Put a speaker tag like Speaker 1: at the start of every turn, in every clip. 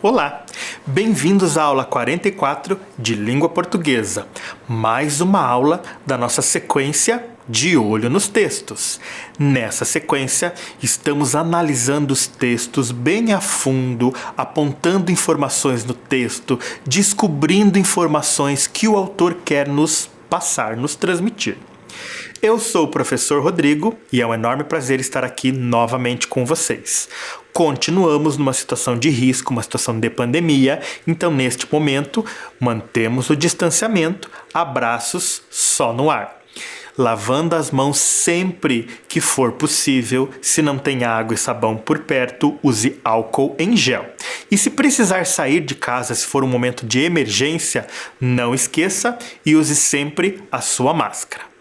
Speaker 1: Olá, bem-vindos à aula 44 de Língua Portuguesa, mais uma aula da nossa sequência De Olho nos Textos. Nessa sequência, estamos analisando os textos bem a fundo, apontando informações no texto, descobrindo informações que o autor quer nos passar, nos transmitir. Eu sou o professor Rodrigo e é um enorme prazer estar aqui novamente com vocês. Continuamos numa situação de risco, uma situação de pandemia, então neste momento mantemos o distanciamento, abraços só no ar. Lavando as mãos sempre que for possível, se não tem água e sabão por perto, use álcool em gel. E se precisar sair de casa, se for um momento de emergência, não esqueça e use sempre a sua máscara.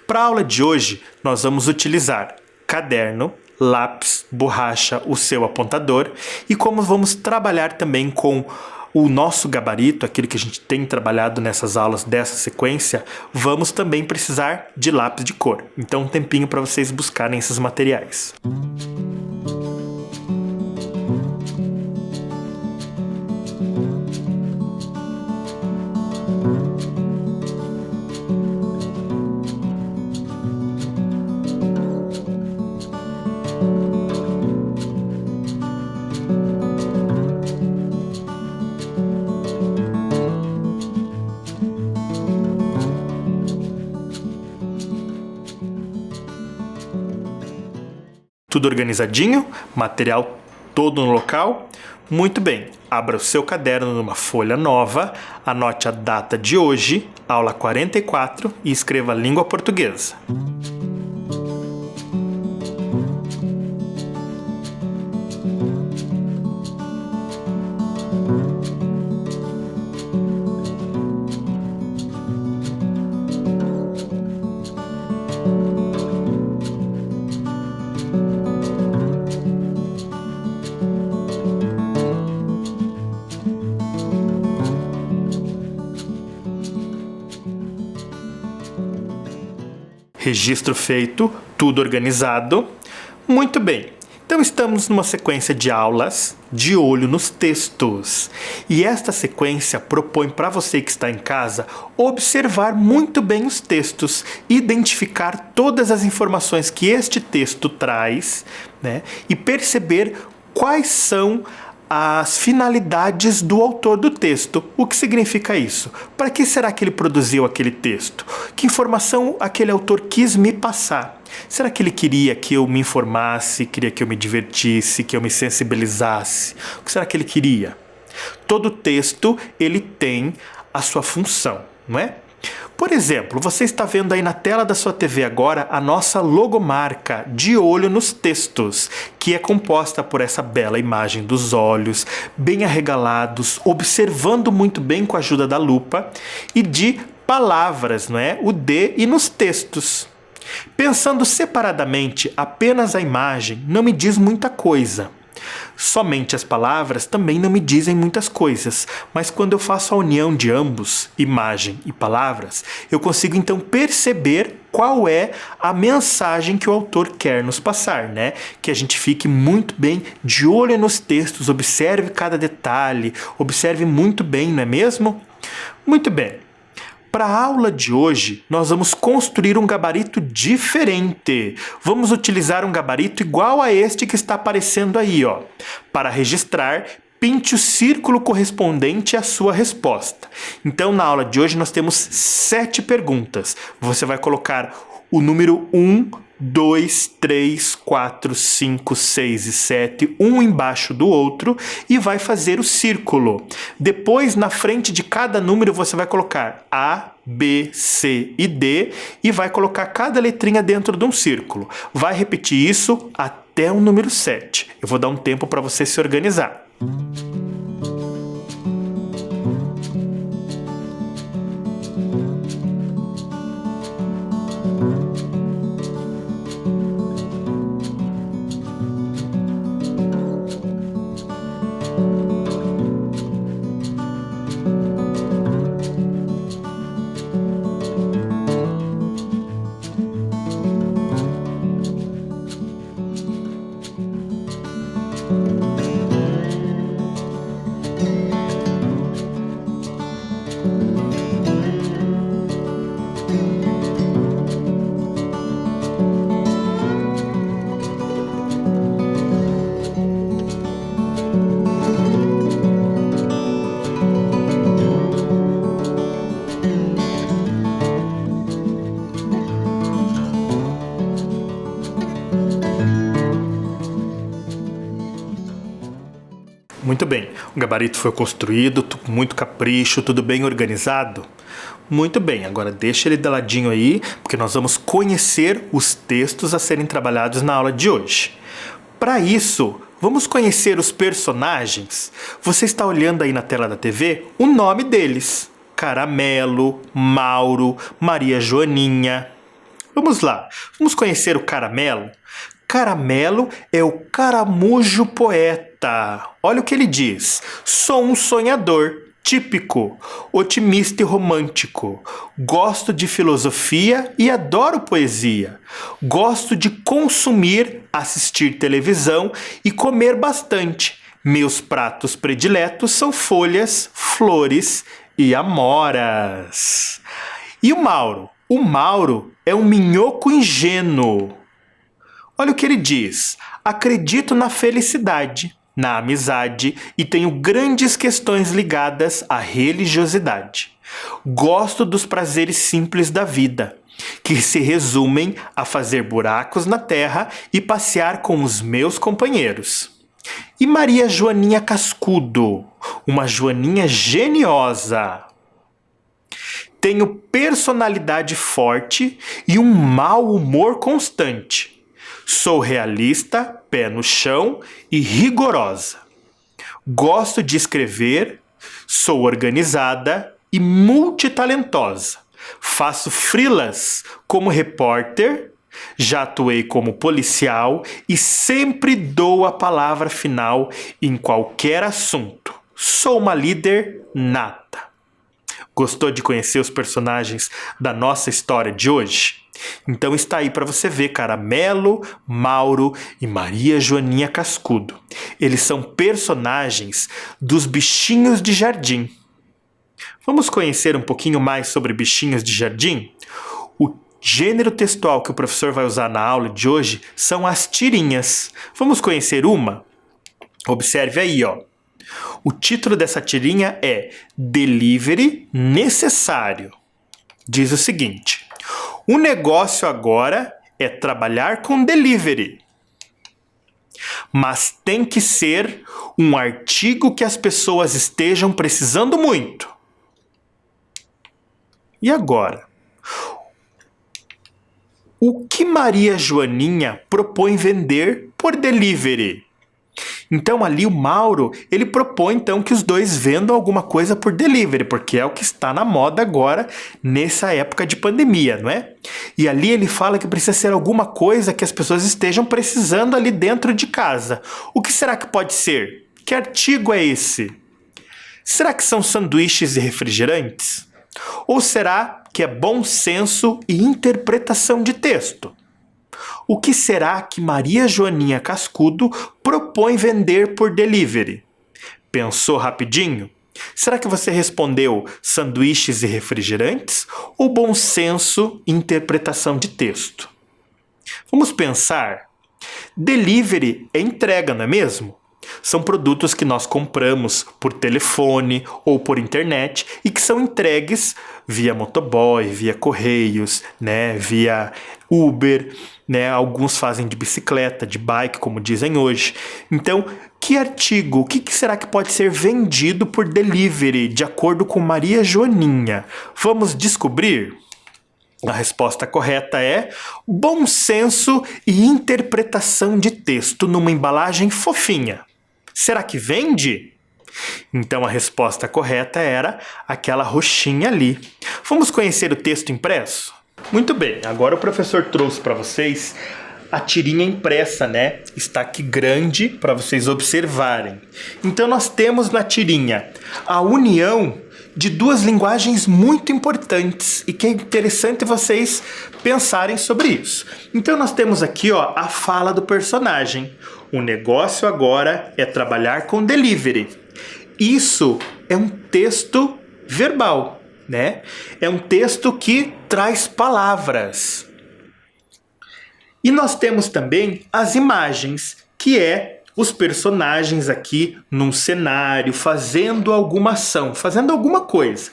Speaker 1: Para a aula de hoje, nós vamos utilizar caderno, lápis, borracha, o seu apontador e como vamos trabalhar também com o nosso gabarito, aquilo que a gente tem trabalhado nessas aulas dessa sequência, vamos também precisar de lápis de cor. Então, um tempinho para vocês buscarem esses materiais. Tudo organizadinho? Material todo no local? Muito bem, abra o seu caderno numa folha nova, anote a data de hoje, aula 44, e escreva língua portuguesa. Registro feito, tudo organizado. Muito bem, então estamos numa sequência de aulas de olho nos textos. E esta sequência propõe para você que está em casa observar muito bem os textos, identificar todas as informações que este texto traz, né, e perceber quais são as finalidades do autor do texto. O que significa isso? Para que será que ele produziu aquele texto? Que informação aquele autor quis me passar? Será que ele queria que eu me informasse, queria que eu me divertisse, que eu me sensibilizasse? O que será que ele queria? Todo texto, ele tem a sua função, não é? Por exemplo, você está vendo aí na tela da sua TV agora a nossa logomarca De Olho nos Textos, que é composta por essa bela imagem dos olhos, bem arregalados, observando muito bem com a ajuda da lupa, e de palavras, não é? O de e nos textos. Pensando separadamente, apenas a imagem não me diz muita coisa. Somente as palavras também não me dizem muitas coisas, mas quando eu faço a união de ambos, imagem e palavras, eu consigo então perceber qual é a mensagem que o autor quer nos passar, né? Que a gente fique muito bem de olho nos textos, observe cada detalhe, observe muito bem, não é mesmo? Muito bem. Para a aula de hoje, nós vamos construir um gabarito diferente. Vamos utilizar um gabarito igual a este que está aparecendo aí, ó. Para registrar, pinte o círculo correspondente à sua resposta. Então, na aula de hoje, nós temos 7 perguntas. Você vai colocar o número 1, 2, 3, 4, 5, 6 e 7, um embaixo do outro, e vai fazer o círculo. Depois, na frente de cada número, você vai colocar A, B, C e D e vai colocar cada letrinha dentro de um círculo. Vai repetir isso até o número 7. Eu vou dar um tempo para você se organizar. Muito bem, o gabarito foi construído com muito capricho, tudo bem organizado? Muito bem, agora deixa ele de ladinho aí, porque nós vamos conhecer os textos a serem trabalhados na aula de hoje. Para isso, vamos conhecer os personagens. Você está olhando aí na tela da TV o nome deles: Caramelo, Mauro, Maria Joaninha. Vamos lá, vamos conhecer o Caramelo. Caramelo é o caramujo poeta. Olha o que ele diz: sou um sonhador típico, otimista e romântico. Gosto de filosofia e adoro poesia. Gosto de consumir, assistir televisão e comer bastante. Meus pratos prediletos são folhas, flores e amoras. E o Mauro? O Mauro é um minhoco ingênuo. Olha o que ele diz: acredito na felicidade, na amizade e tenho grandes questões ligadas à religiosidade. Gosto dos prazeres simples da vida, que se resumem a fazer buracos na terra e passear com os meus companheiros. E Maria Joaninha Cascudo, uma joaninha geniosa. Tenho personalidade forte e um mau humor constante. Sou realista, pé no chão e rigorosa. Gosto de escrever, sou organizada e multitalentosa. Faço freelas como repórter, já atuei como policial e sempre dou a palavra final em qualquer assunto. Sou uma líder nata. Gostou de conhecer os personagens da nossa história de hoje? Então está aí para você ver Caramelo, Mauro e Maria Joaninha Cascudo. Eles são personagens dos bichinhos de jardim. Vamos conhecer um pouquinho mais sobre bichinhos de jardim? O gênero textual que o professor vai usar na aula de hoje são as tirinhas. Vamos conhecer uma? Observe aí, ó. O título dessa tirinha é Delivery Necessário. Diz o seguinte: o negócio agora é trabalhar com delivery. Mas tem que ser um artigo que as pessoas estejam precisando muito. E agora? O que Maria Joaninha propõe vender por delivery? Então ali o Mauro, ele propõe então que os dois vendam alguma coisa por delivery, porque é o que está na moda agora nessa época de pandemia, não é? E ali ele fala que precisa ser alguma coisa que as pessoas estejam precisando ali dentro de casa. O que será que pode ser? Que artigo é esse? Será que são sanduíches e refrigerantes? Ou será que é bom senso e interpretação de texto? O que será que Maria Joaninha Cascudo propõe vender por delivery? Pensou rapidinho? Será que você respondeu sanduíches e refrigerantes ou bom senso e interpretação de texto? Vamos pensar. Delivery é entrega, não é mesmo? São produtos que nós compramos por telefone ou por internet e que são entregues via motoboy, via correios, né, via Uber, né, alguns fazem de bicicleta, de bike, como dizem hoje. Então, que artigo, o que será que pode ser vendido por delivery, de acordo com Maria Joaninha? Vamos descobrir? A resposta correta é bom senso e interpretação de texto numa embalagem fofinha. Será que vende? Então a resposta correta era aquela roxinha ali. Vamos conhecer o texto impresso? Muito bem, agora o professor trouxe para vocês a tirinha impressa, né? Está aqui grande para vocês observarem. Então nós temos na tirinha a união de duas linguagens muito importantes e que é interessante vocês pensarem sobre isso. Então nós temos aqui, ó, a fala do personagem. O negócio agora é trabalhar com delivery. isso é um texto verbal, né? É um texto que traz palavras. E nós temos também as imagens, que é os personagens aqui num cenário, fazendo alguma ação, fazendo alguma coisa.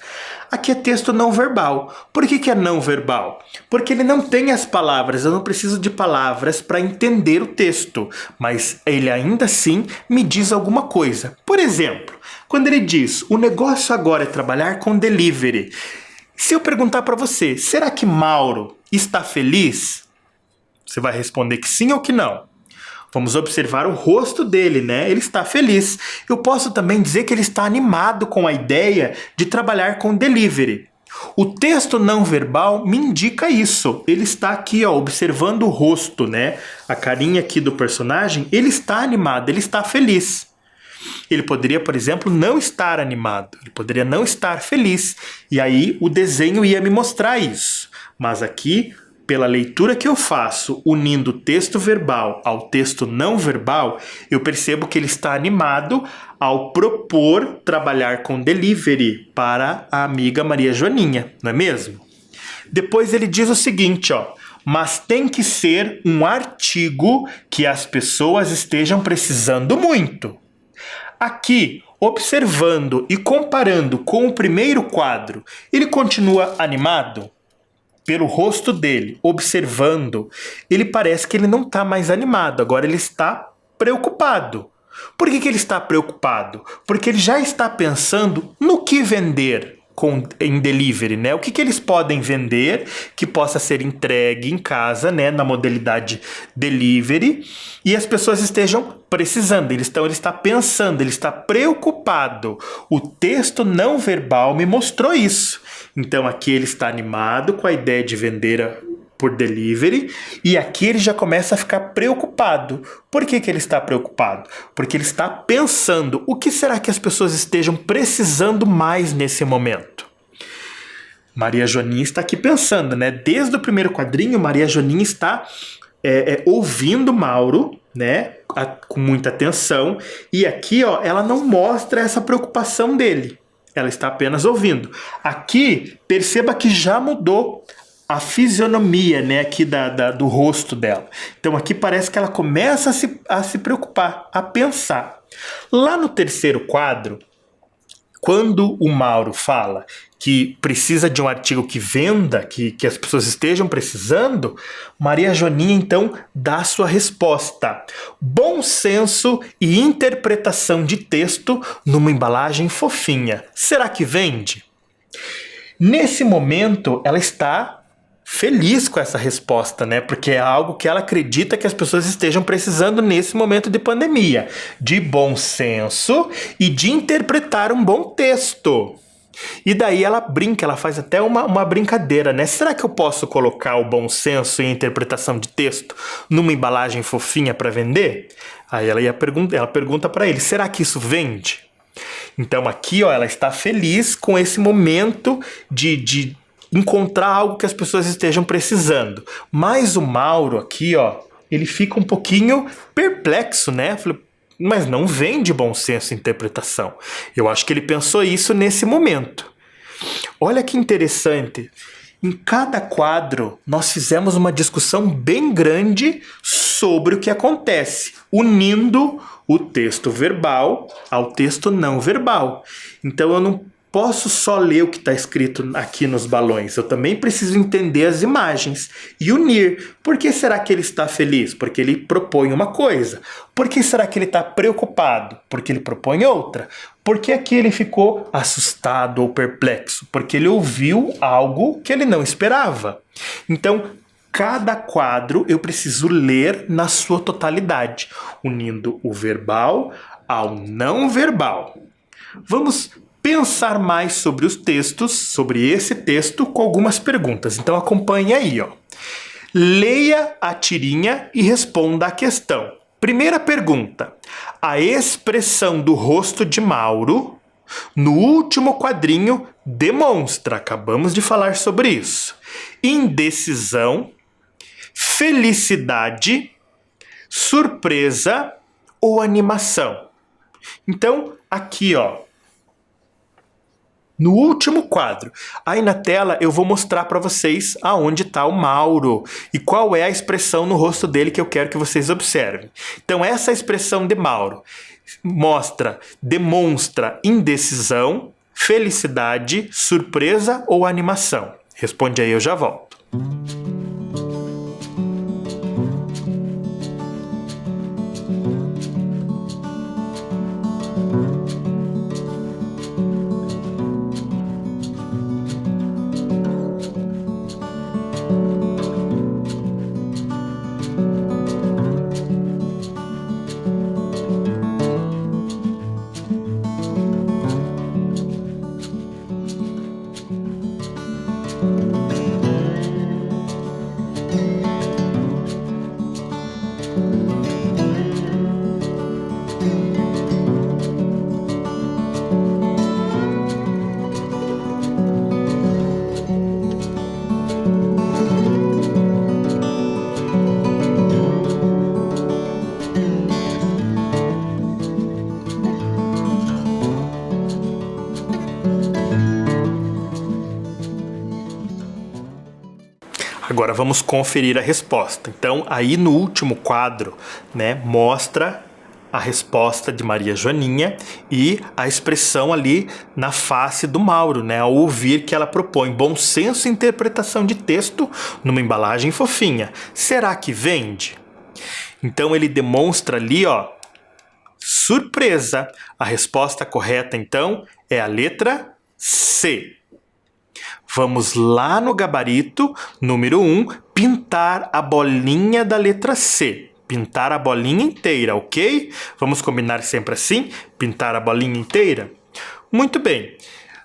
Speaker 1: Aqui é texto não verbal. Por que é não verbal? Porque ele não tem as palavras, eu não preciso de palavras para entender o texto, mas ele ainda assim me diz alguma coisa. Por exemplo, quando ele diz, o negócio agora é trabalhar com delivery. Se eu perguntar para você, será que Mauro está feliz? Você vai responder que sim ou que não. Vamos observar o rosto dele, né? Ele está feliz. Eu posso também dizer que ele está animado com a ideia de trabalhar com delivery. O texto não verbal me indica isso. Ele está aqui, ó, observando o rosto, né? A carinha aqui do personagem. Ele está animado, ele está feliz. Ele poderia, por exemplo, não estar animado. Ele poderia não estar feliz. E aí o desenho ia me mostrar isso. Mas aqui, pela leitura que eu faço, unindo o texto verbal ao texto não verbal, eu percebo que ele está animado ao propor trabalhar com delivery para a amiga Maria Joaninha, não é mesmo? Depois ele diz o seguinte, ó, mas tem que ser um artigo que as pessoas estejam precisando muito. Aqui, observando e comparando com o primeiro quadro, ele continua animado? Pelo rosto dele, observando, ele parece que ele não está mais animado, agora ele está preocupado. Por que ele está preocupado? Porque ele já está pensando no que vender em delivery, né? O que eles podem vender que possa ser entregue em casa, né? Na modalidade delivery, e as pessoas estejam precisando. Ele está pensando, ele está preocupado. O texto não verbal me mostrou isso. Então aqui ele está animado com a ideia de vender por delivery, e aqui ele já começa a ficar preocupado. Por que ele está preocupado? Porque ele está pensando, o que será que as pessoas estejam precisando mais nesse momento? Maria Joaninha está aqui pensando, né? Desde o primeiro quadrinho, Maria Joaninha está ouvindo Mauro, né? Com muita atenção, e aqui, ó, ela não mostra essa preocupação dele. Ela está apenas ouvindo. Aqui, perceba que já mudou a fisionomia, né, aqui do rosto dela. Então aqui parece que ela começa a se preocupar, a pensar. Lá no terceiro quadro, quando o Mauro fala que precisa de um artigo que venda, que as pessoas estejam precisando, Maria Joaninha então dá a sua resposta. Bom senso e interpretação de texto numa embalagem fofinha. Será que vende? Nesse momento, ela está feliz com essa resposta, né? Porque é algo que ela acredita que as pessoas estejam precisando nesse momento de pandemia. De bom senso e de interpretar um bom texto. E daí ela brinca, ela faz até uma brincadeira, né? Será que eu posso colocar o bom senso e a interpretação de texto numa embalagem fofinha para vender? Aí ela pergunta para ele, será que isso vende? Então aqui, ó, ela está feliz com esse momento de encontrar algo que as pessoas estejam precisando. Mas o Mauro aqui, ó, ele fica um pouquinho perplexo, né? Mas não vem de bom senso e interpretação. Eu acho que ele pensou isso nesse momento. Olha que interessante. Em cada quadro, nós fizemos uma discussão bem grande sobre o que acontece, unindo o texto verbal ao texto não verbal. Então eu não posso só ler o que está escrito aqui nos balões, eu também preciso entender as imagens e unir. Por que será que ele está feliz? Porque ele propõe uma coisa. Por que será que ele está preocupado? Porque ele propõe outra. Por que aqui ele ficou assustado ou perplexo? Porque ele ouviu algo que ele não esperava. Então, cada quadro eu preciso ler na sua totalidade, unindo o verbal ao não verbal. Vamos pensar mais sobre os textos, sobre esse texto, com algumas perguntas. Então acompanhe aí, ó. Leia a tirinha e responda a questão. Primeira pergunta. A expressão do rosto de Mauro no último quadrinho demonstra, acabamos de falar sobre isso, indecisão, felicidade, surpresa ou animação. Então, aqui, ó, no último quadro. Aí na tela eu vou mostrar para vocês aonde está o Mauro e qual é a expressão no rosto dele que eu quero que vocês observem. Então essa expressão de Mauro demonstra indecisão, felicidade, surpresa ou animação? Responde aí, eu já volto. Agora vamos conferir a resposta. Então, aí no último quadro, né, mostra a resposta de Maria Joaninha e a expressão ali na face do Mauro, né, ao ouvir que ela propõe bom senso e interpretação de texto numa embalagem fofinha. Será que vende? Então ele demonstra ali, ó, surpresa. A resposta correta, então, é a letra C. Vamos lá no gabarito, número 1, pintar a bolinha da letra C. Pintar a bolinha inteira, ok? Vamos combinar sempre assim? Pintar a bolinha inteira? Muito bem.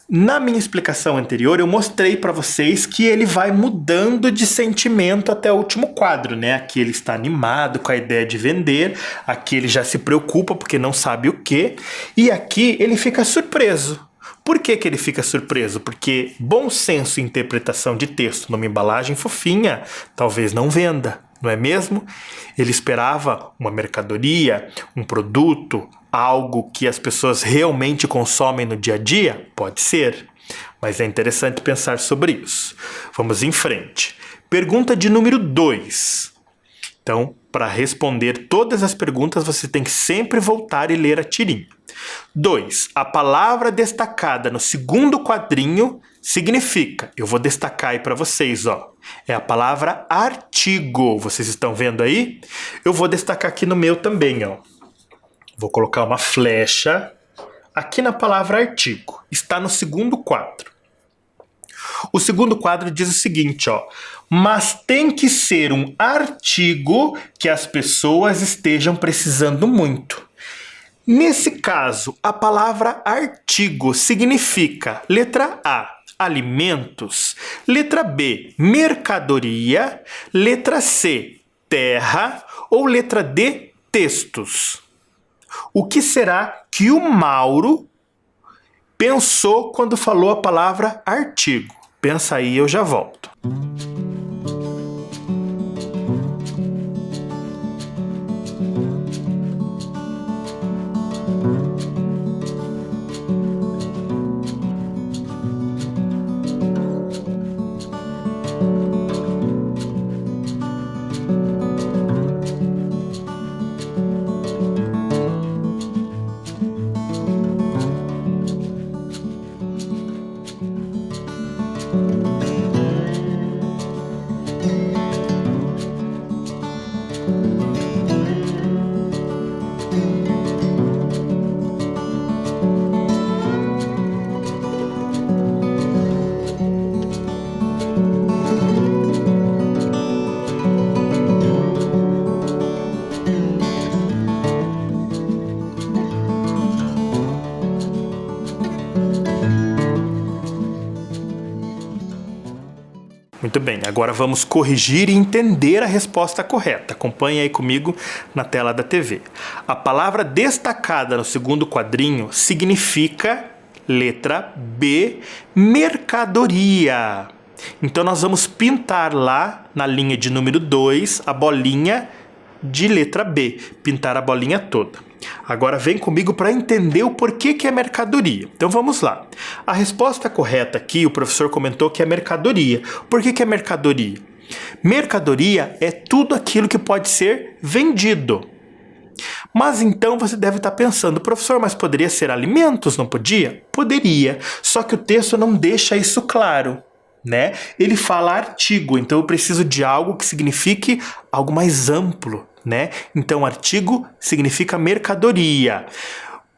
Speaker 1: Na minha explicação anterior, eu mostrei para vocês que ele vai mudando de sentimento até o último quadro, né? Aqui ele está animado com a ideia de vender, aqui ele já se preocupa porque não sabe o quê, e aqui ele fica surpreso. Por que ele fica surpreso? Porque bom senso e interpretação de texto numa embalagem fofinha talvez não venda, não é mesmo? Ele esperava uma mercadoria, um produto, algo que as pessoas realmente consomem no dia a dia? Pode ser, mas é interessante pensar sobre isso. Vamos em frente. Pergunta de número 2. Então, para responder todas as perguntas, você tem que sempre voltar e ler a tirinha. 2. A palavra destacada no segundo quadrinho significa, eu vou destacar aí para vocês, ó, é a palavra artigo. Vocês estão vendo aí? Eu vou destacar aqui no meu também, ó. Vou colocar uma flecha aqui na palavra artigo. Está no segundo quadro. O segundo quadro diz o seguinte, ó. Mas tem que ser um artigo que as pessoas estejam precisando muito. Nesse caso, a palavra artigo significa, letra A, alimentos, letra B, mercadoria, letra C, terra ou letra D, textos. O que será que o Mauro pensou quando falou a palavra artigo? Pensa aí, eu já volto. Muito bem, agora vamos corrigir e entender a resposta correta. Acompanhe aí comigo na tela da TV. A palavra destacada no segundo quadrinho significa, letra B, mercadoria. Então nós vamos pintar lá na linha de número 2 a bolinha de letra B, pintar a bolinha toda. Agora vem comigo para entender o porquê que é mercadoria. Então vamos lá. A resposta correta aqui, o professor comentou que é mercadoria. Por que que é mercadoria? Mercadoria é tudo aquilo que pode ser vendido. Mas então você deve estar pensando, professor, mas poderia ser alimentos, não podia? Poderia, só que o texto não deixa isso claro, né? Ele fala artigo, então eu preciso de algo que signifique algo mais amplo, né? Então artigo significa mercadoria.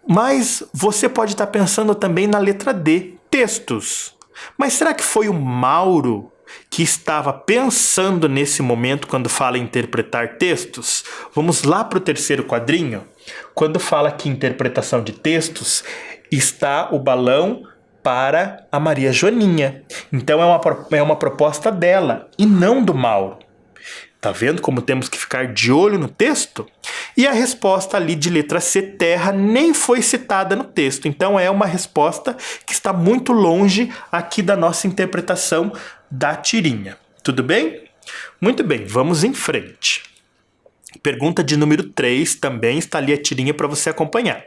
Speaker 1: Mas você pode estar pensando também na letra D, textos. Mas será que foi o Mauro que estava pensando nesse momento quando fala em interpretar textos? Vamos lá para o terceiro quadrinho. Quando fala que interpretação de textos, está o balão para a Maria Joaninha. Então é uma proposta dela e não do Mauro. Tá vendo como temos que ficar de olho no texto? E a resposta ali de letra C, terra, nem foi citada no texto. Então é uma resposta que está muito longe aqui da nossa interpretação da tirinha. Tudo bem? Muito bem, vamos em frente. Pergunta de número 3, também está ali a tirinha para você acompanhar.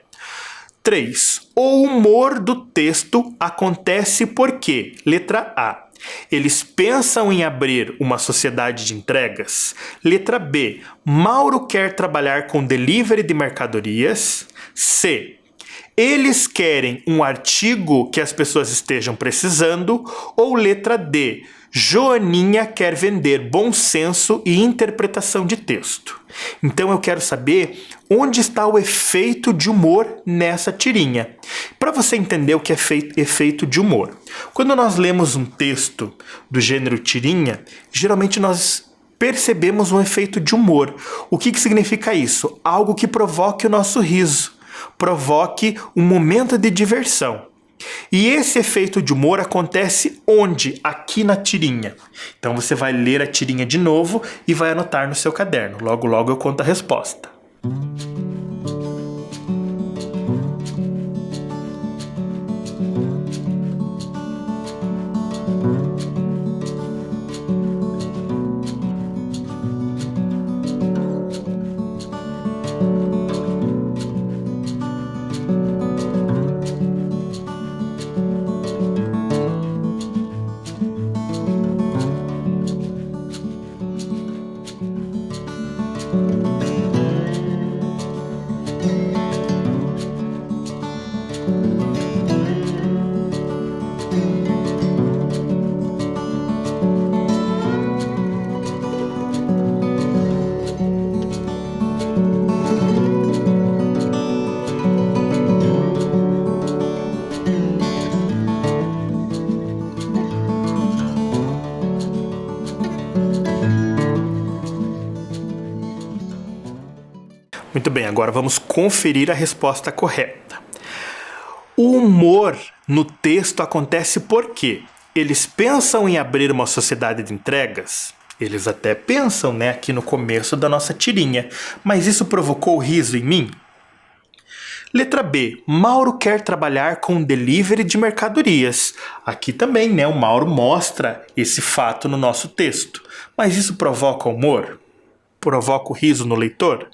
Speaker 1: 3. O humor do texto acontece porque, letra A, eles pensam em abrir uma sociedade de entregas. Letra B, Mauro quer trabalhar com delivery de mercadorias. C, eles querem um artigo que as pessoas estejam precisando. Ou letra D, Joaninha quer vender bom senso e interpretação de texto. Então eu quero saber onde está o efeito de humor nessa tirinha. Para você entender o que é efeito de humor. Quando nós lemos um texto do gênero tirinha, geralmente nós percebemos um efeito de humor. O que significa isso? Algo que provoque o nosso riso, provoque um momento de diversão. E esse efeito de humor acontece onde? Aqui na tirinha. Então você vai ler a tirinha de novo e vai anotar no seu caderno. Logo, logo eu conto a resposta. Muito bem, agora vamos conferir a resposta correta. O humor no texto acontece porque eles pensam em abrir uma sociedade de entregas. Eles até pensam, né, aqui no começo da nossa tirinha, mas isso provocou riso em mim? Letra B, Mauro quer trabalhar com delivery de mercadorias. Aqui também, né, o Mauro mostra esse fato no nosso texto. Mas isso provoca humor? Provoca o riso no leitor?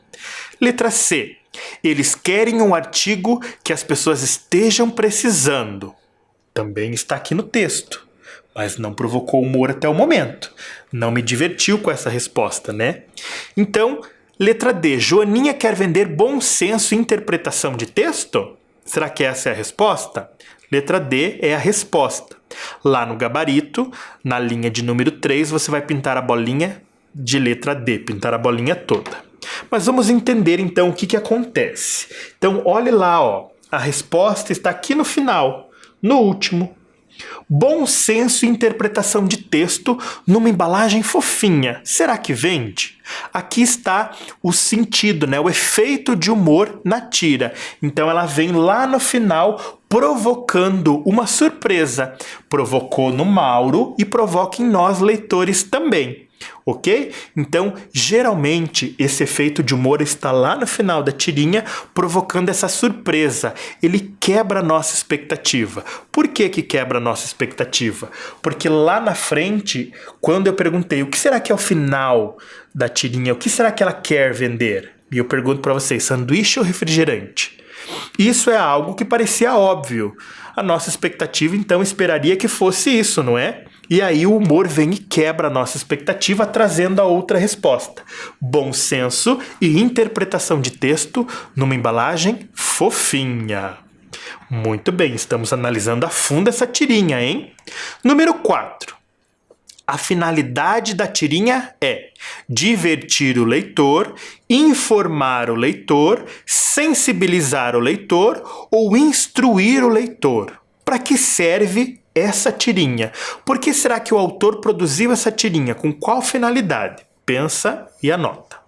Speaker 1: Letra C, eles querem um artigo que as pessoas estejam precisando. Também está aqui no texto, mas não provocou humor até o momento. Não me divertiu com essa resposta, né? Então, letra D, Joaninha quer vender bom senso e interpretação de texto? Será que essa é a resposta? Letra D é a resposta. Lá no gabarito, na linha de número 3, você vai pintar a bolinha de letra D, pintar a bolinha toda. Mas vamos entender então o que acontece. Então olhe lá, ó, a resposta está aqui no final, no último. Bom senso e interpretação de texto numa embalagem fofinha. Será que vende? Aqui está o sentido, né? O efeito de humor na tira. Então ela vem lá no final provocando uma surpresa. Provocou no Mauro e provoca em nós leitores também. Ok? Então, geralmente, esse efeito de humor está lá no final da tirinha, provocando essa surpresa. Ele quebra a nossa expectativa. Por que que quebra a nossa expectativa? Porque lá na frente, quando eu perguntei o que será que é o final da tirinha, o que será que ela quer vender? E eu pergunto para vocês, sanduíche ou refrigerante? Isso é algo que parecia óbvio. A nossa expectativa, então, esperaria que fosse isso, não é? E aí o humor vem e quebra a nossa expectativa, trazendo a outra resposta. Bom senso e interpretação de texto numa embalagem fofinha. Muito bem, estamos analisando a fundo essa tirinha, hein? Número 4. A finalidade da tirinha é divertir o leitor, informar o leitor, sensibilizar o leitor ou instruir o leitor. Para que serve essa tirinha? Por que será que o autor produziu essa tirinha? Com qual finalidade? Pensa e anota.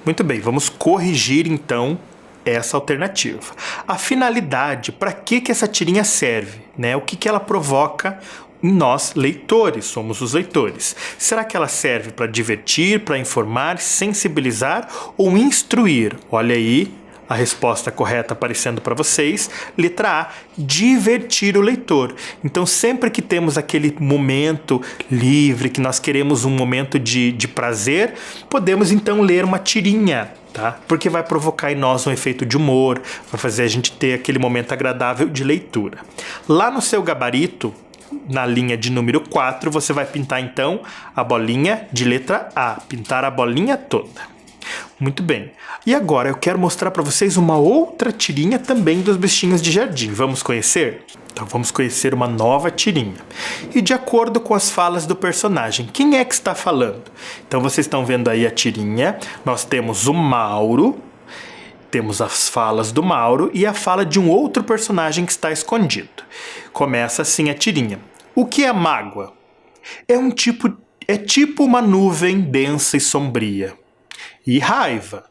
Speaker 1: Muito bem, vamos corrigir então essa alternativa. A finalidade, para que essa tirinha serve? Né? O que ela provoca em nós, leitores, somos os leitores. Será que ela serve para divertir, para informar, sensibilizar ou instruir? Olha aí a resposta correta aparecendo para vocês. Letra A, divertir o leitor. Então, sempre que temos aquele momento livre, que nós queremos um momento de prazer, podemos então ler uma tirinha, tá? Porque vai provocar em nós um efeito de humor, vai fazer a gente ter aquele momento agradável de leitura. Lá no seu gabarito, na linha de número 4, você vai pintar então a bolinha de letra A, pintar a bolinha toda. Muito bem. E agora eu quero mostrar para vocês uma outra tirinha também dos bichinhos de jardim. Vamos conhecer? Então vamos conhecer uma nova tirinha. E de acordo com as falas do personagem, quem é que está falando? Então vocês estão vendo aí a tirinha. Nós temos o Mauro, temos as falas do Mauro e a fala de um outro personagem que está escondido. Começa assim a tirinha. O que é mágoa? É tipo uma nuvem densa e sombria. E raiva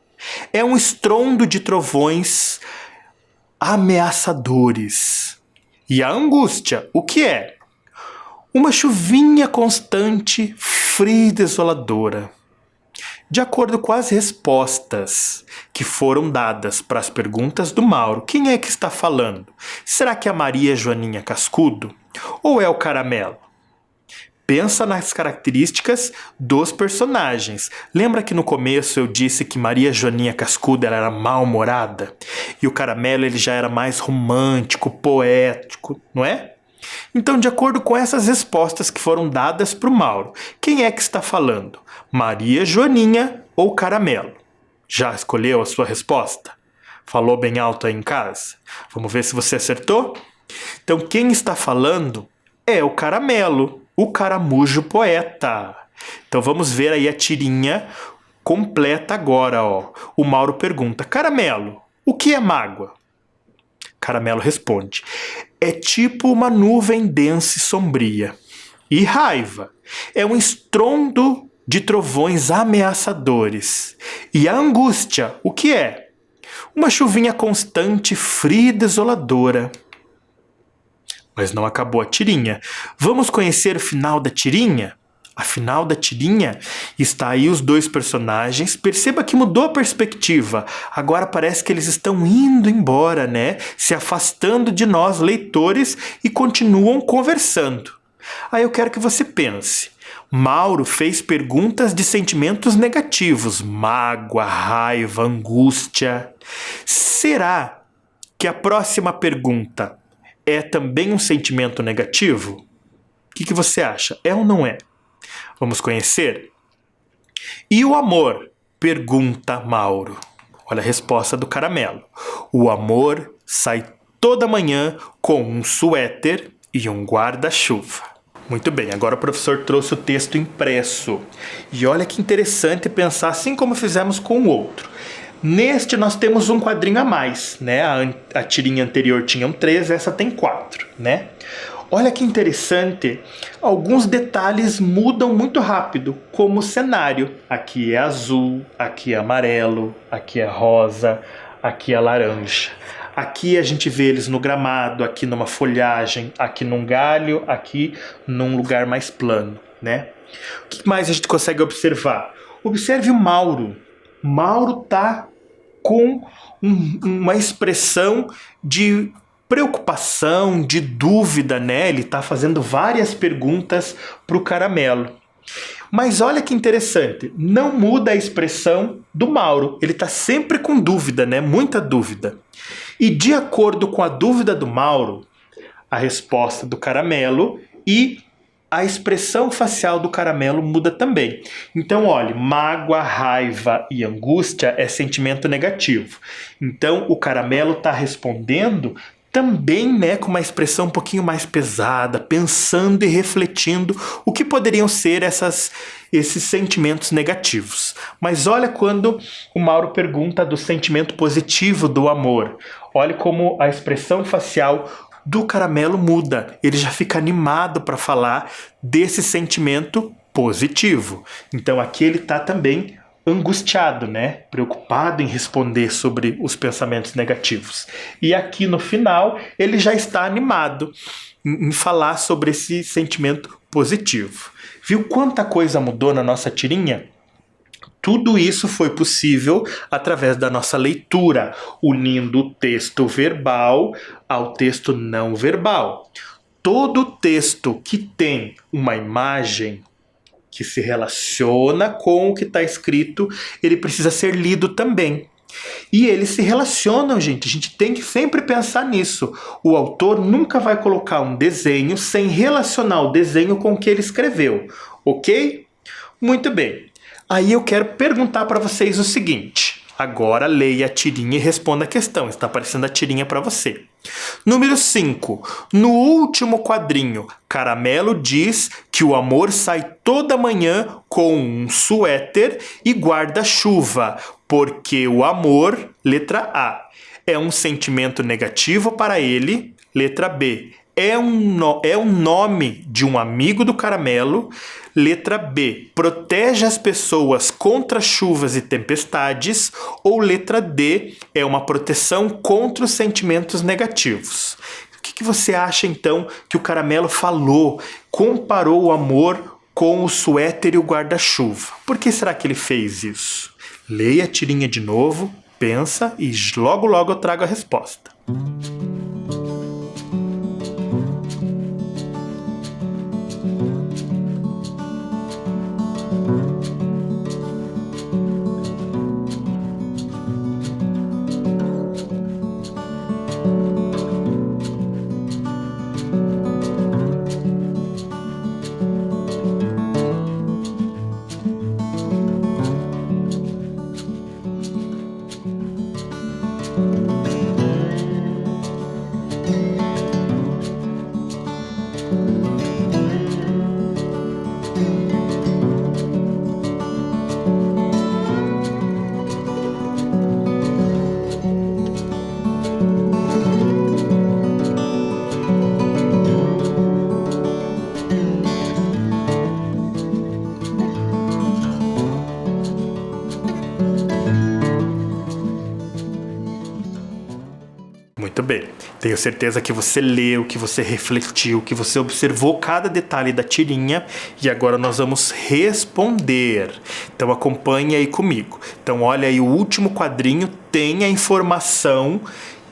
Speaker 1: é um estrondo de trovões ameaçadores. E a angústia, o que é? Uma chuvinha constante, fria e desoladora. De acordo com as respostas que foram dadas para as perguntas do Mauro, quem é que está falando? Será que é a Maria Joaninha Cascudo ou é o Caramelo? Pensa nas características dos personagens. Lembra que no começo eu disse que Maria Joaninha Cascudo ela era mal-humorada? E o Caramelo ele já era mais romântico, poético, não é? Então, de acordo com essas respostas que foram dadas para o Mauro, quem é que está falando? Maria Joaninha ou Caramelo? Já escolheu a sua resposta? Falou bem alto aí em casa? Vamos ver se você acertou? Então, quem está falando é o Caramelo, o caramujo poeta. Então vamos ver aí a tirinha completa agora, ó. O Mauro pergunta: Caramelo, o que é mágoa? Caramelo responde: é tipo uma nuvem densa e sombria. E raiva é um estrondo de trovões ameaçadores. E a angústia, o que é? Uma chuvinha constante, fria e desoladora. Mas não acabou a tirinha. Vamos conhecer o final da tirinha? A final da tirinha está aí os dois personagens. Perceba que mudou a perspectiva. Agora parece que eles estão indo embora, né? Se afastando de nós, leitores, e continuam conversando. Aí eu quero que você pense. Mauro fez perguntas de sentimentos negativos, mágoa, raiva, angústia. Será que a próxima pergunta é também um sentimento negativo? O que você acha? É ou não é? Vamos conhecer? E o amor? Pergunta Mauro. Olha a resposta do Caramelo. O amor sai toda manhã com um suéter e um guarda-chuva. Muito bem, agora o professor trouxe o texto impresso. E olha que interessante pensar assim como fizemos com o outro. Neste nós temos um quadrinho a mais, né? A tirinha anterior tinha 3, essa tem 4, né? Olha que interessante, alguns detalhes mudam muito rápido, como o cenário. Aqui é azul, aqui é amarelo, aqui é rosa, aqui é laranja. Aqui a gente vê eles no gramado, aqui numa folhagem, aqui num galho, aqui num lugar mais plano, né? O que mais a gente consegue observar? Observe o Mauro. Mauro tá com uma expressão de preocupação, de dúvida, né? Ele tá fazendo várias perguntas pro Caramelo. Mas olha que interessante, não muda a expressão do Mauro. Ele tá sempre com dúvida, né? Muita dúvida. E de acordo com a dúvida do Mauro, a resposta do Caramelo e a expressão facial do Caramelo muda também. Então, olha, mágoa, raiva e angústia é sentimento negativo. Então, o Caramelo está respondendo também, né, com uma expressão um pouquinho mais pesada, pensando e refletindo o que poderiam ser esses sentimentos negativos. Mas olha quando o Mauro pergunta do sentimento positivo do amor. Olha como a expressão facial do Caramelo muda. Ele já fica animado para falar desse sentimento positivo. Então aqui ele está também angustiado, né? Preocupado em responder sobre os pensamentos negativos. E aqui no final ele já está animado em falar sobre esse sentimento positivo. Viu quanta coisa mudou na nossa tirinha? Tudo isso foi possível através da nossa leitura, unindo o texto verbal ao texto não verbal. Todo texto que tem uma imagem que se relaciona com o que está escrito, ele precisa ser lido também. E eles se relacionam, gente. A gente tem que sempre pensar nisso. O autor nunca vai colocar um desenho sem relacionar o desenho com o que ele escreveu, ok? Muito bem. Aí eu quero perguntar para vocês o seguinte. Agora leia a tirinha e responda a questão. Está aparecendo a tirinha para você. Número 5. No último quadrinho, Caramelo diz que o amor sai toda manhã com um suéter e guarda-chuva, porque o amor, letra A, é um sentimento negativo para ele, letra B, é um nome de um amigo do Caramelo, letra B, protege as pessoas contra chuvas e tempestades, ou letra D, é uma proteção contra os sentimentos negativos. O que você acha então que o Caramelo falou, comparou o amor com o suéter e o guarda-chuva? Por que será que ele fez isso? Leia a tirinha de novo, pensa e logo logo eu trago a resposta. Muito bem, tenho certeza que você leu, que você refletiu, que você observou cada detalhe da tirinha e agora nós vamos responder. Então acompanhe aí comigo. Então olha aí, o último quadrinho tem a informação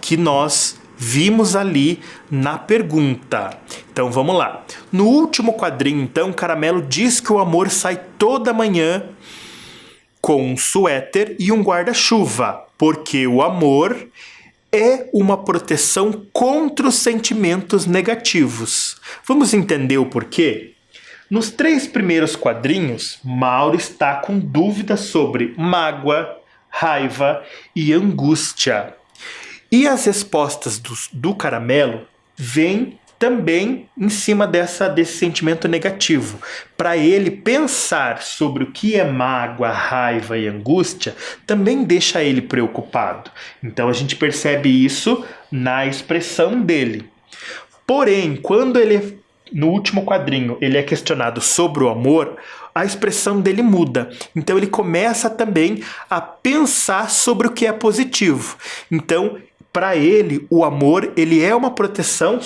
Speaker 1: que nós vimos ali na pergunta. Então vamos lá. No último quadrinho, então, Caramelo diz que o amor sai toda manhã com um suéter e um guarda-chuva, porque o amor é uma proteção contra os sentimentos negativos. Vamos entender o porquê? Nos 3 primeiros quadrinhos, Mauro está com dúvidas sobre mágoa, raiva e angústia. E as respostas do Caramelo vêm também em cima desse sentimento negativo. Para ele pensar sobre o que é mágoa, raiva e angústia, também deixa ele preocupado. Então a gente percebe isso na expressão dele. Porém, quando no último quadrinho, ele é questionado sobre o amor, a expressão dele muda. Então ele começa também a pensar sobre o que é positivo. Então, para ele, o amor ele é uma proteção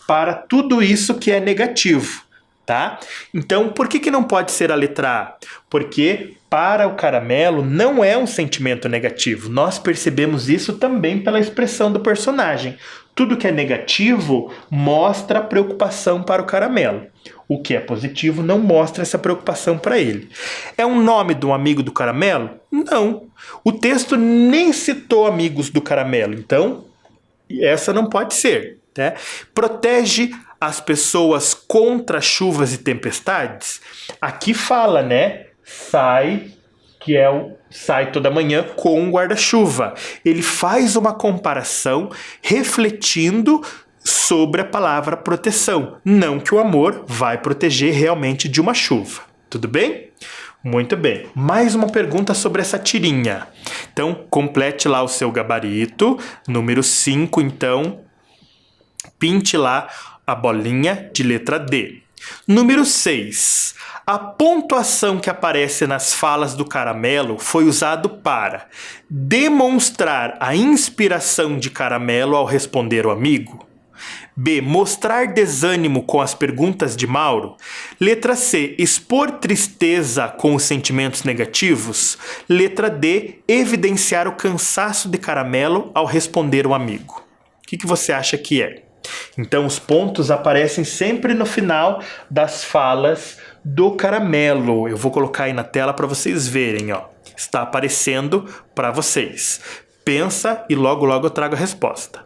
Speaker 1: para tudo isso que é negativo, tá? Então, por que não pode ser a letra A? Porque para o Caramelo não é um sentimento negativo. Nós percebemos isso também pela expressão do personagem. Tudo que é negativo mostra preocupação para o Caramelo. O que é positivo não mostra essa preocupação para ele. É um nome de um amigo do Caramelo? Não. O texto nem citou amigos do Caramelo, então essa não pode ser. Né? Protege as pessoas contra chuvas e tempestades? Aqui fala, né? Sai toda manhã com um guarda-chuva. Ele faz uma comparação refletindo sobre a palavra proteção. Não que o amor vai proteger realmente de uma chuva. Tudo bem? Muito bem. Mais uma pergunta sobre essa tirinha. Então, complete lá o seu gabarito. Número 5, então, pinte lá a bolinha de letra D. Número 6. A pontuação que aparece nas falas do Caramelo foi usado para demonstrar a inspiração de Caramelo ao responder o amigo. B. Mostrar desânimo com as perguntas de Mauro. Letra C. Expor tristeza com os sentimentos negativos. Letra D. Evidenciar o cansaço de Caramelo ao responder o amigo. O que você acha que é? Então os pontos aparecem sempre no final das falas do Caramelo. Eu vou colocar aí na tela para vocês verem, ó. Está aparecendo para vocês. Pensa e logo logo eu trago a resposta.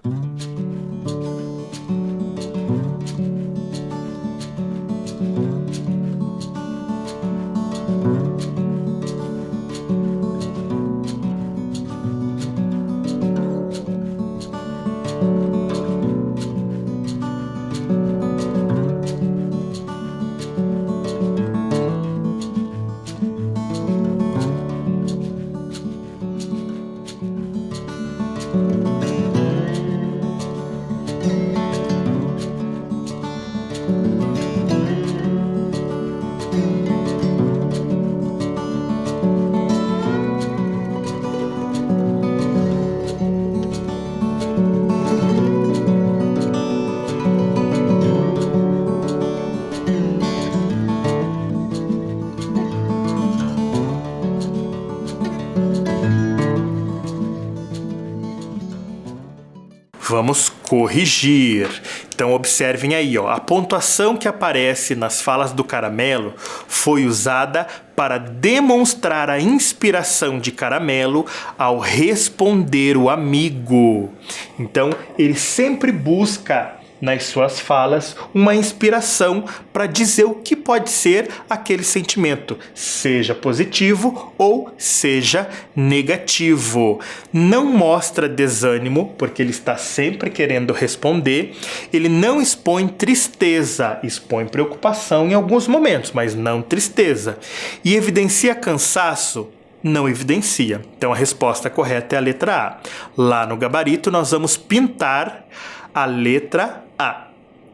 Speaker 1: Vamos corrigir. Então observem aí, ó, a pontuação que aparece nas falas do Caramelo foi usada para demonstrar a inspiração de Caramelo ao responder o amigo. Então ele sempre busca nas suas falas uma inspiração para dizer o que pode ser aquele sentimento, seja positivo ou seja negativo. Não mostra desânimo, porque ele está sempre querendo responder. Ele não expõe tristeza, expõe preocupação em alguns momentos, mas não tristeza. E evidencia cansaço? Não evidencia. Então a resposta correta é a letra A. Lá no gabarito nós vamos pintar a letra A.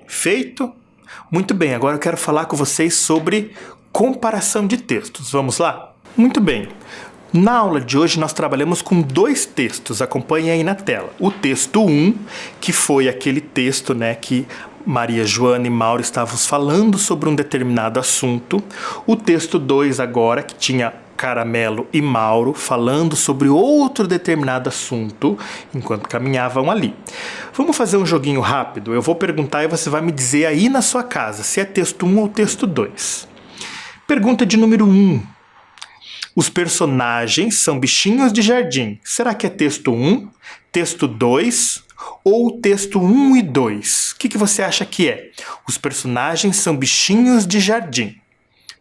Speaker 1: Feito? Muito bem, agora eu quero falar com vocês sobre comparação de textos. Vamos lá? Muito bem. Na aula de hoje nós trabalhamos com 2 textos, acompanhem aí na tela. O texto 1, que foi aquele texto, né, que Maria Joana e Mauro estavam falando sobre um determinado assunto. O texto 2 agora, que tinha Caramelo e Mauro falando sobre outro determinado assunto enquanto caminhavam ali. Vamos fazer um joguinho rápido? Eu vou perguntar e você vai me dizer aí na sua casa se é texto 1 ou texto 2. Pergunta de número 1. Os personagens são bichinhos de jardim. Será que é texto 1, texto 2 ou texto 1 e 2? O que você acha que é? Os personagens são bichinhos de jardim.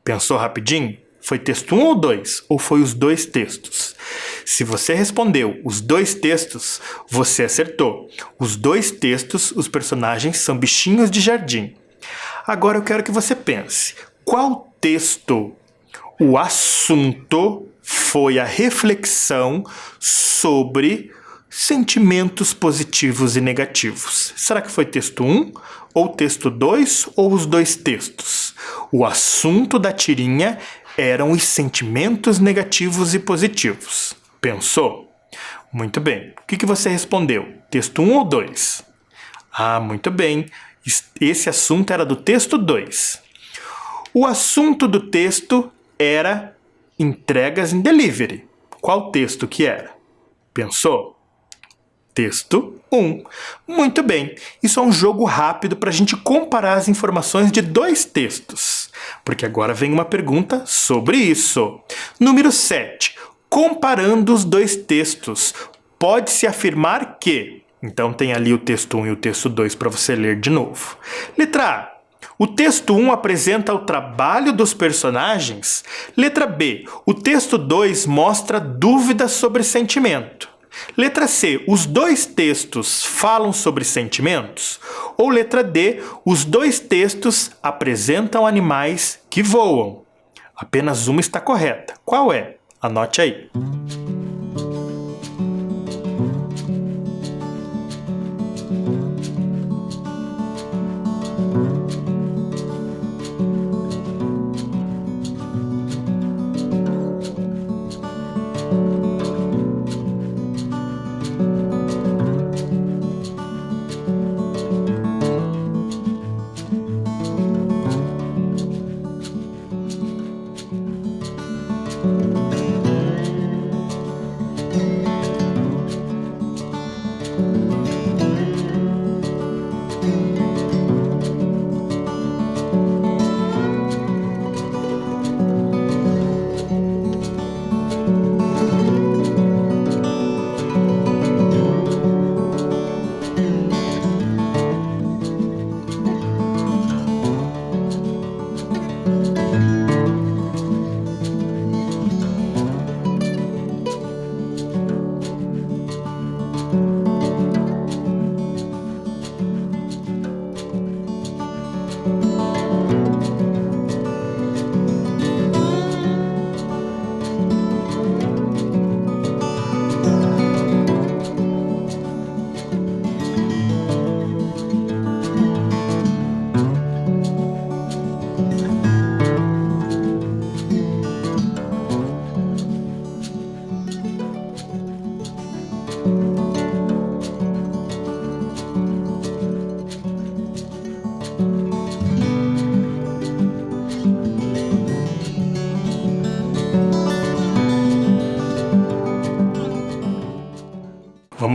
Speaker 1: Pensou rapidinho? Foi texto 1 ou 2? Ou foi os dois textos? Se você respondeu os dois textos, você acertou. Os dois textos, os personagens são bichinhos de jardim. Agora eu quero que você pense. Qual texto o assunto foi a reflexão sobre sentimentos positivos e negativos? Será que foi texto 1 ou texto 2 ou os dois textos? O assunto da tirinha eram os sentimentos negativos e positivos. Pensou? Muito bem. O que você respondeu? Texto 1 ou 2? Ah, muito bem. Esse assunto era do texto 2. O assunto do texto era entregas em delivery. Qual texto que era? Pensou? Texto 1. Muito bem. Isso é um jogo rápido para a gente comparar as informações de dois textos. Porque agora vem uma pergunta sobre isso. Número 7. Comparando os dois textos, pode-se afirmar que... Então tem ali o texto 1 e o texto 2 para você ler de novo. Letra A. O texto 1 apresenta o trabalho dos personagens. Letra B. O texto 2 mostra dúvidas sobre sentimento. Letra C. Os dois textos falam sobre sentimentos? Ou letra D. Os dois textos apresentam animais que voam? Apenas uma está correta. Qual é? Anote aí.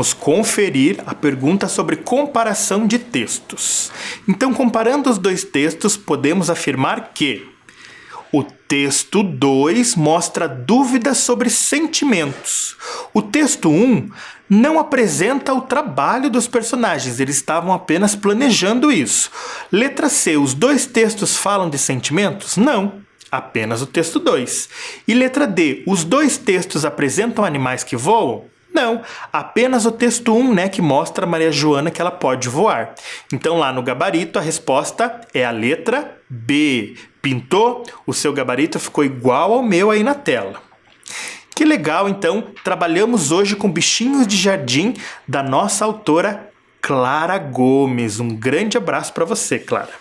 Speaker 1: Vamos conferir a pergunta sobre comparação de textos. Então, comparando os dois textos, podemos afirmar que o texto 2 mostra dúvidas sobre sentimentos. O texto 1 não apresenta o trabalho dos personagens, eles estavam apenas planejando isso. Letra C, os dois textos falam de sentimentos? Não, apenas o texto 2. E letra D, os dois textos apresentam animais que voam? Não, apenas o texto 1, né, que mostra a Maria Joana que ela pode voar. Então lá no gabarito a resposta é a letra B. Pintou? O seu gabarito ficou igual ao meu aí na tela. Que legal, então, trabalhamos hoje com bichinhos de jardim da nossa autora Clara Gomes. Um grande abraço para você, Clara.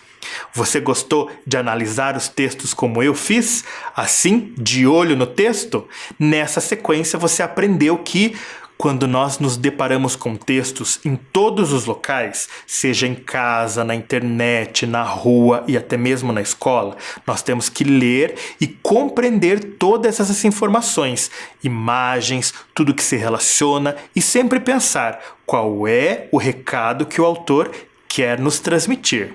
Speaker 1: Você gostou de analisar os textos como eu fiz? Assim, de olho no texto? Nessa sequência você aprendeu que quando nós nos deparamos com textos em todos os locais, seja em casa, na internet, na rua e até mesmo na escola, nós temos que ler e compreender todas essas informações, imagens, tudo que se relaciona e sempre pensar qual é o recado que o autor quer nos transmitir.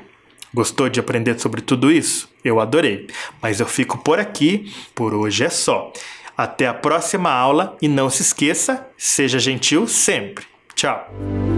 Speaker 1: Gostou de aprender sobre tudo isso? Eu adorei, mas eu fico por aqui, por hoje é só. Até a próxima aula e não se esqueça, seja gentil sempre. Tchau!